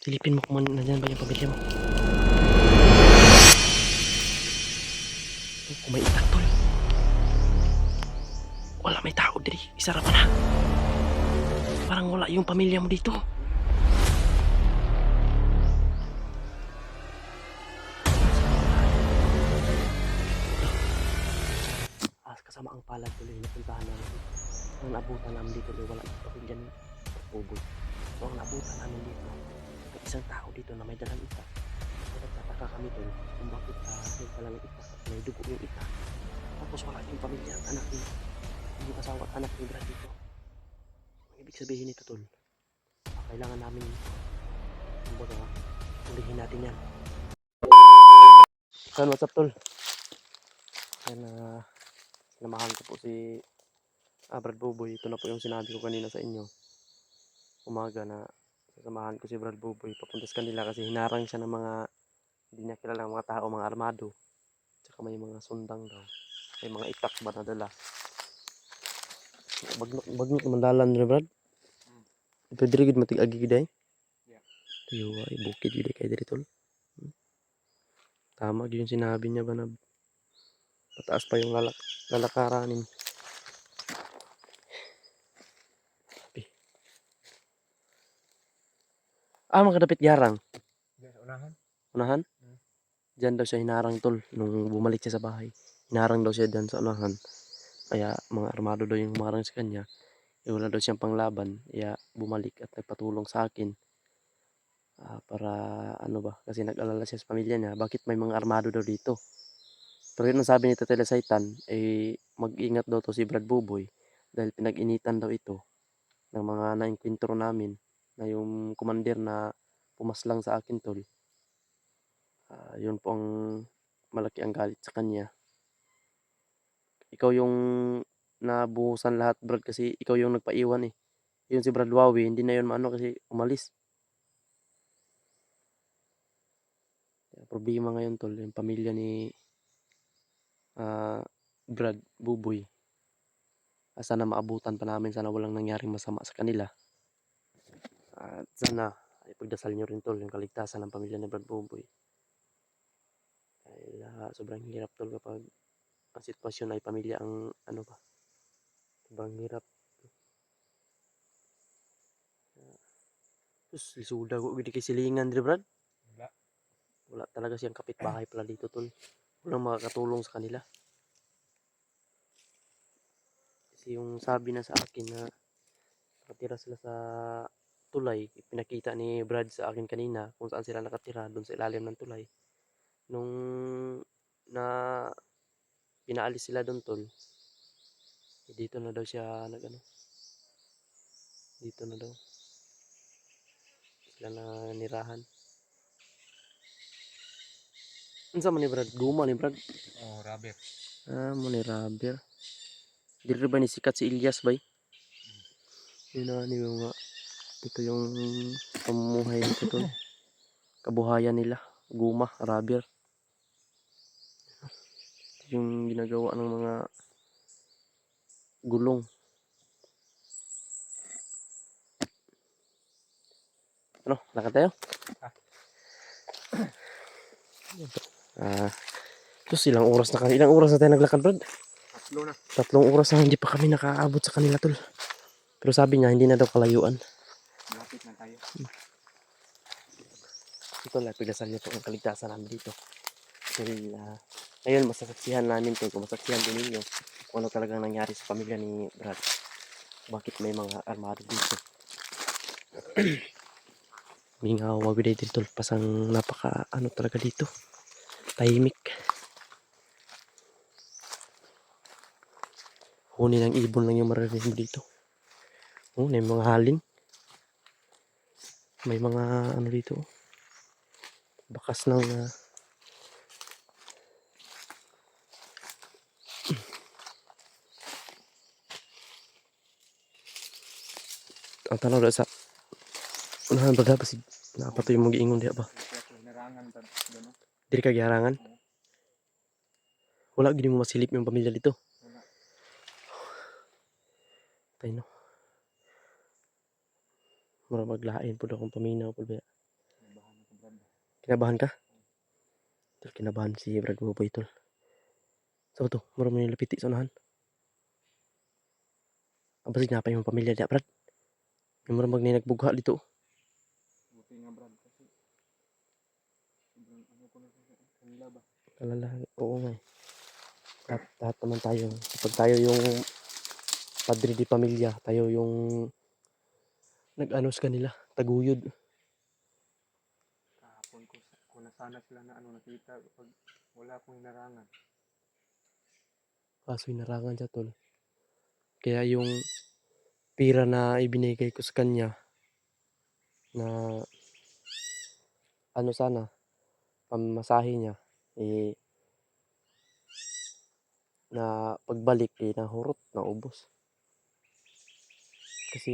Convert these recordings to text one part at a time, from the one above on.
Silipin mo kung nandyan ba yung pamilya mo. Oh, kung may itak tol. Wala, may tao diri. Isara pa na. Parang wala yung pamilya mo dito. Kasama ang palad tuloy na puntahan namin. Ang naabutan namin dito tuloy, wala yung pamilya ni Uboy. So ang naabutan namin dito, may isang tao dito na may dalang itak. So nagtataka kami doon kung bakit may dalang itak at may dugo yung itak. Tapos wala yung pamilya at anak ni, yung asawa at anak ni Brad dito. Ang ibig sabihin nito tol, kailangan namin, kumbaga, ulihin natin yan. So what's up tol? Yan, sinamahan ko po si Brad Buboy. Ito na po yung sinabi ko kanina sa inyo. Umaga na sasamahan ko si Brad Buboy papunta sa kanila kasi hinarang siya ng mga hindi niya kilalang mga tao, mga armado. Tsaka may mga sundang daw. May mga itak ba na dala. Bagnot naman dalan rin Brad. Pwede rin matig-agi giday. Tiyo ay bukid giday kay diri tol. Tama yung sinabi niya ba na pataas pa yung lalakaranin. Makadapit yarang. Unahan? Unahan? Diyan daw siya hinarang tol nung bumalik siya sa bahay. Hinarang daw siya dyan sa unahan. Kaya mga armado daw yung humarang sa kanya. Wala daw siyang panglaban. Kaya bumalik at nagpatulong sa akin. Para ano ba, kasi nag-alala siya sa pamilya niya. Bakit may mga armado daw dito? Pero yun ang sabi ni Tatay Saitan, mag-ingat daw to si Brad Buboy. Dahil pinag-initan daw ito ng mga nainkwentro namin. Na yung commander na pumaslang sa akin tol. Yun po ang malaki ang galit sa kanya. Ikaw yung nabuhusan lahat Brad kasi ikaw yung nagpaiwan eh. Yun si Brad Wawi, hindi na yun maano kasi umalis. Problema ngayon tol, yung pamilya ni Brad Buboy. Sana maabutan pa namin, sana walang nangyaring masama sa kanila. At sana ipagdasal nyo rin tol yung kaligtasan ng pamilya ni Brad Buboy. Dahil sobrang hirap tol kapag ang sitwasyon ay pamilya ang ano ba. Sobrang hirap. Terus lisuda ko gini kay silingan dire Brad. Wala talaga siyang kapitbahay pala dito tol. Walang makakatulong sa kanila. Kasi yung sabi na sa akin na nakatira sila sa tulay, pinakita ni Brad sa akin kanina kung saan sila nakatira doon sa ilalim ng tulay. Nung na pinaalis sila doon tol, dito na daw siya nagano. Dito na daw sila na nirahan. Unsa man ni Brad? Guma ni Brad? Oh, rubber. Mo ni rubber. Dili ba ni sikat si Ilyas bay? Yun na ni mga ito yung pamumuhay nito tol. Kabuhayan nila. Guma, rubber. Yung ginagawa ng mga gulong. Ano, lakad tayo? Tapos ilang oras na ilang oras na tayo naglakad Brad? 3 na. 3 oras na hindi pa kami nakaabot sa kanila tol. Pero sabi niya hindi na daw kalayuan. Malapit na tayo. Ito lang, pagdasal niyo po ang kaligtasan namin dito. Dahil ngayon masasaksihan namin to, masasaksihan din ninyo kung ano talagang nangyari sa pamilya ni Brad. Bakit may mga armado dito. Mingaw wag dito tol, pasang napaka ano talaga dito. Tahimik. Huni ng ibon lang yung maririnig mo dito. May mga haling. May mga ano dito. Bakas ng ang tanaw sa unahan ba dapat si napatoy mo giingon diha ba? Narangan ta gano. Diri ka giharangan. Wala gid mo masilip yung pamilya dito. Wala. Tay no. Mura maglain pud akong paminaw pud ba. Kinabahan ka? Tol, kinabahan si Brad Buboy, tol. So to, mura mo nilapiti sa unahan. Abas ginapay yung pamilya diya, Brad. Yung mura nagbugha dito. Buti nga Brad kasi sobrang ano ko na kanila ba. Kalala, oo nga eh. Lahat naman tayo. Kapag tayo yung padre di pamilya, tayo yung nag-ano sa kanila, taguyod. Kahapon ko na sana sila na ano nakita pag wala akong inarangan. Kaso inarangan siya, tol. Kaya yung pira na ibinigay ko sa kanya na ano sana, pamasahe niya, eh, na pagbalik, eh, nahurot, naubos. Kasi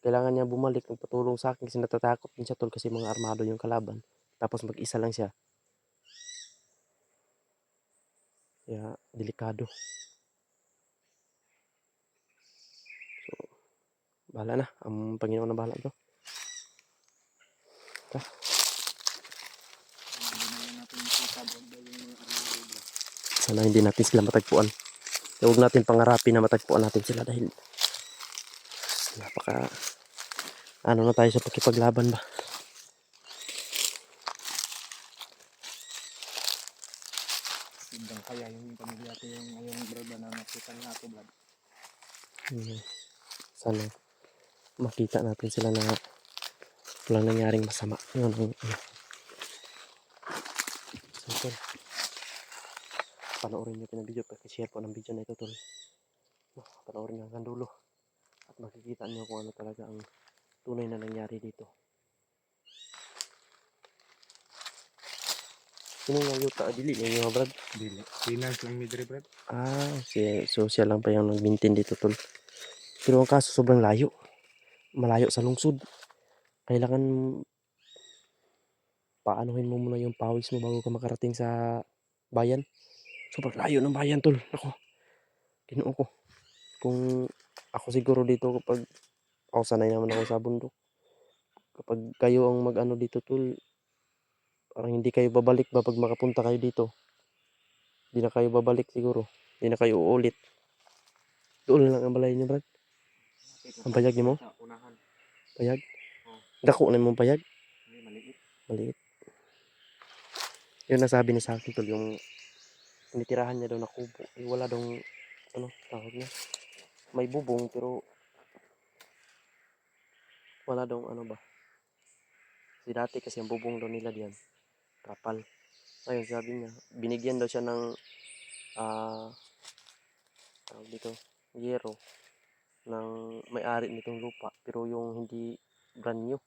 kailangan niya bumalik, nagpatulong sa akin kasi natatakot din siya, tol, kasi mga armado yung kalaban. Tapos mag-isa lang siya. Kaya delikado. So, bahala na. Ang Panginoon na bahala to. Hindi na lang natin makita doon ba yung mga armado bro. Sana hindi natin sila matagpuan. Huwag natin pangarapin na matagpuan natin sila dahil napaka ano na tayo sa pakipaglaban ba. Hanggang kaya yung pamilya ko yung ngayon Brad na nakita nga ako Brad. Sana makita natin sila na walang nangyaring masama. Yun ang so, tol, panoorin nyo yung video, share ko ng video na ito, tol. Panoorin nyo hanggang dulo at makikita nyo kung ano talaga ang tunay na nangyari dito. Sino nga yuta? Dili yung mga Brad? Dili. Finance lang midre Brad. Si social lang pa yung nag-maintain dito, tol. Pero ang kaso sobrang layo. Malayo sa lungsod. Kailangan paanuhin mo muna yung pawis mo bago ka makarating sa bayan. Sobrang layo ng bayan, tol. Ako, Ginoo ko. Kung ako siguro dito kapag ako sanay naman ako sa bundok. Kapag kayo ang mag-ano dito, tol, parang hindi kayo babalik ba pag makapunta kayo dito. Hindi na kayo babalik siguro. Hindi na kayo uulit. Doon lang ang balay niyo, Brad. Ang payag mo? Sa unahan. Payag? Oh. Dako na mong payag? Hindi maliit. Maliit. Yun nasabi niya sa akin, tol, yung tinitirahan niya daw na kubo. Eh, wala daw, ano, tawag niya. May bubong pero wala daw, ano ba. Si dati kasi ang bubong daw nila diyan, kapal. Ayun, sabi niya, binigyan daw siya ng, tawag dito, yero, ng may-ari nitong lupa. Pero yung hindi brand new,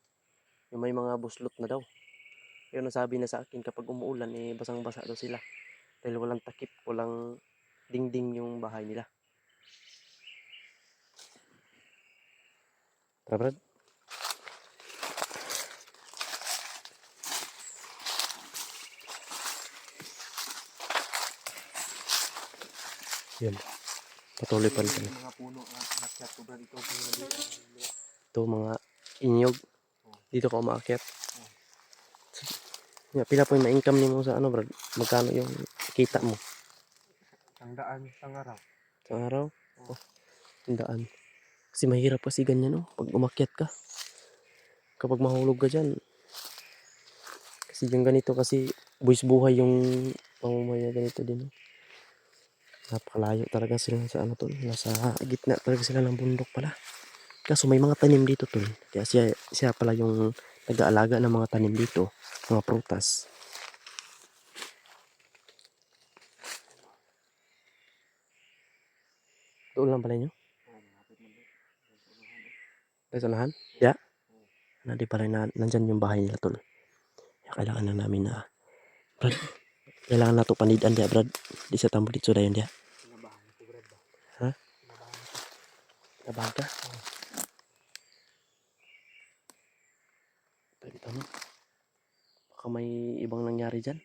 yung may mga buslot na daw. Yun nasabi na sa akin, kapag umuulan, eh, basang-basa daw sila. Dahil walang takip, walang dingding yung bahay nila. Tara, Brad. Yun. Patuloy pa rin kami. Mga puno nakyat ko Brad ito. Ito, mga inyog. Dito ka umaakyat. Pila po yung na-income mo sa ano, Brad? Magkano yung kita mo? 100 sa araw. Sa araw? Oh, 100. Kasi mahirap kasi ganyan, no? Pag umakyat ka. Kapag mahulog ka dyan. Kasi yung ganito kasi, buwis buhay yung pamumaya ganito din, no? Napakalayo talaga sila sa ano, tol. Nasa gitna talaga sila ng bundok pala. Kaso may mga tanim dito, tol. Kaya siya pala yung nag-aalaga ng mga tanim dito. Mga prutas. Doon lang pala nyo? Sa unahan? Ya? Na di pala na, nandyan yung bahay nila, tol. Kaya kailangan na namin na, Brad, kailangan na to panidaan dia, Brad. Di sa tambo dito dayon dia. Kinabahan ko Brad ba? Ha? Kinabahan ko. Nabahan ka? Dito mo. Baka may ibang nangyari dyan.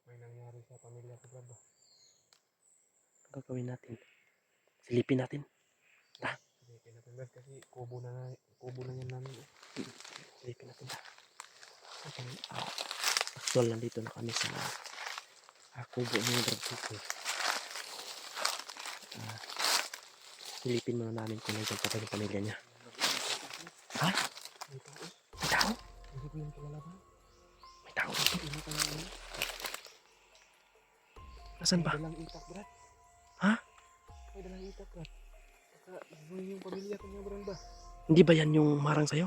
May nangyari sa pamilya ko Brad ba? Ano gagawin natin? Silipin natin. Silipin natin Brad kasi kubo na yan namin. Silipin natin. Tol, nandito na kami sa kubo ni Brad Tukoy. Silipin muna namin kung nandiyan pa ba yung pamilya niya. Ha? May tao. May tao? Hindi ko yung kalalaban. May tao dito. Hindi ko lang Nasaan ba? May dalang itak, Brad. Ha? May dalang itak, Brad. Baka yung pamilya ko niya, Brad ba? Hindi ba yan yung marang sa'yo?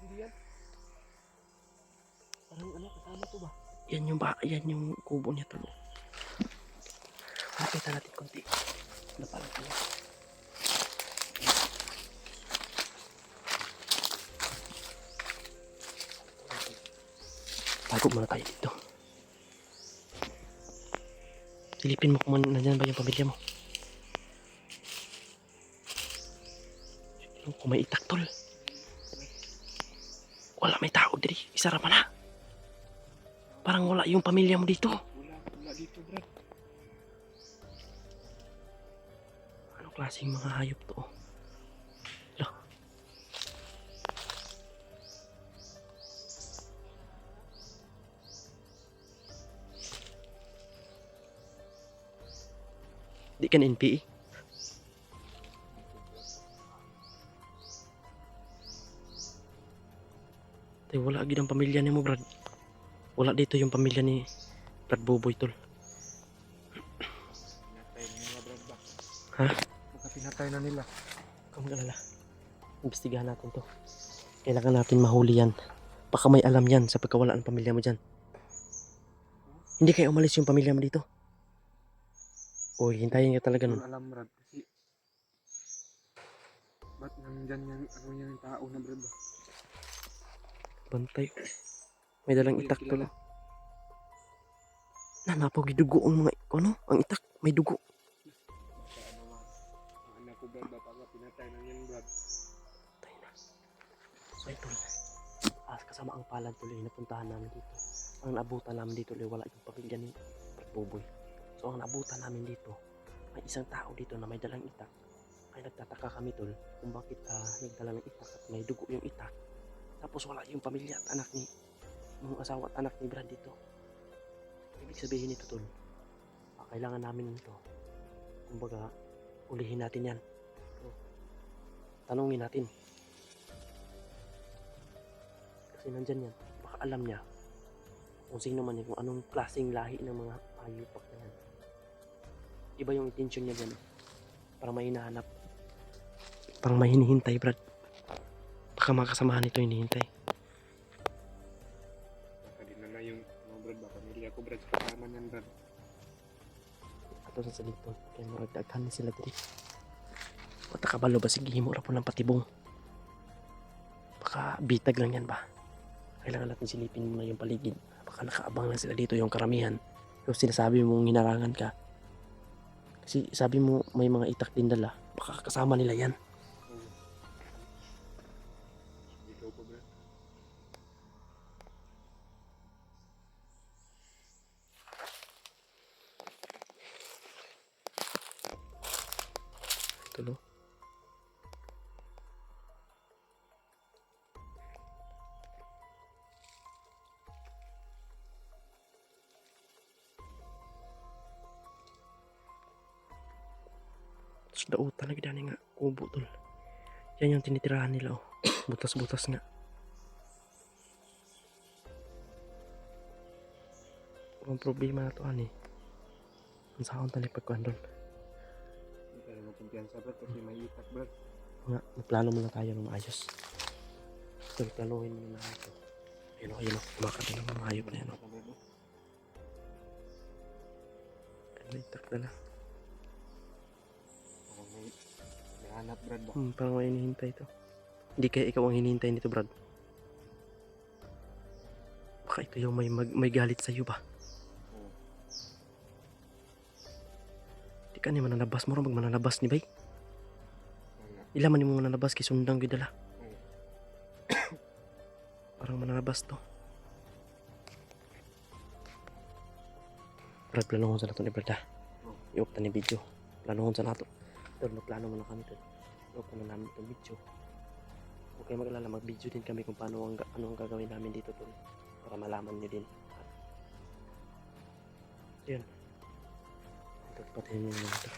Hindi yan. Parang ano, kasama to ba? Yan yung kubo niya, tol. Lapitan natin konti. Napalag niya. Tago muna tayo dito. Silipin mo kung nandyan ba yung pamilya mo. Kung may itak, tol. Wala, may tao diri. Isara pa na. Parang wala yung pamilya mo dito. Wala dito, Brad. Anong klaseng mga hayop to? Lah. Di kan NPE. Tay, wala gid ang pamilya ni mo, Brad. Wala dito yung pamilya ni Brad Boboy, tol. Pinatay na nila, Brad ba? Ha? Baka pinatay na nila. Huwag kang mag-alala. Imbestigahan natin to. Kailangan natin mahuli yan. Baka may alam yan sa pagkawala ng pamilya mo dyan. Hindi kayo umalis yung pamilya mo dito. O, hintayin ka talaga nun. Hindi alam, Brad. Kasi ba't nandyan yung tao na, Brad ba? Bantay. May dalang itak to. Kilala. Nanapaw gidugo ang mga, ano? Ang itak, may dugo. Baka ano nga. Ang anak ko, Brad ba? Baka pinatay na yan, Brad. Tayo na. So, ito. Kasama ang palad tuloy, napuntahan namin dito. Ang naabutan namin dito, wala yung pamilya ni Brad Boboy. So, ang naabutan namin dito, may isang tao dito na may dalang itak. Kaya nagtataka kami tol, kung bakit nagdala ng itak at may dugo yung itak. Tapos wala yung pamilya at anak ni, yung asawa at anak ni Brad dito. Ibig sabihin nito tol, kailangan namin nito. Kumbaga, ulihin natin yan. So, tanungin natin. Kasi nandyan yan, baka alam niya kung sino man yan, kung anong klaseng lahi ng mga hayupak na yan. Iba yung intention niya dyan. Parang may hinahanap. Parang may hinihintay, Brad. Baka makasamahan nito hinihintay. Baka din na yung mga, Brad ba? Pamilya ko, Brad. Kasama niyan, Brad. Ato sa salito. Kaya maragdaghan ni sila diri. Wata kabalo ba sige himo ra po ng patibong. Baka bitag lang yan ba? Kailangan natin silipin muna yung paligid. Baka nakaabang lang sila dito yung karamihan. Yung sinasabi mong hinarangan ka. Kasi sabi mo may mga itak din dala. Baka kasama nila yan. Oo. Ikaw po, Brad. Tulo. Daot talaga dani nga kubo tol. Yan yung tinitirahan nila oh. Butas-butas nga. Ang problema na to ani. Ang sahon tali pagkuhan doon. Hindi tayo magkumpiyansa, Brad. Kasi may itak, Brad. Nga, magplano muna tayo ng maayos. Tol, planuhin muna na ito. Ayun o, kumakain ng mga hayop na yan o. Baka, Brad, oh. Ano itak na lang. Parang may hanap, Brad ba? Parang may hinihintay ito. Hindi kaya ikaw ang hinihintay nito, Brad. Baka ito yung may galit sa'yo ba? Oo. Di ka ni mananabas mo rin magmananabas ni Bay. Wala. Ila man yung mananabas kay sundang gidala. Oo. Parang mananabas to. Brad, planohon sa nato ni Brad ha. I-off ta ni video. Planohon sa nato. Tol, magplano muna kami tol. I-off na namin itong video. Huwag kayo mag-alala, mag-video din kami kung paano anong gagawin namin dito tol. Para malaman nyo din. At Yun. Ito, patayin mo naman ito.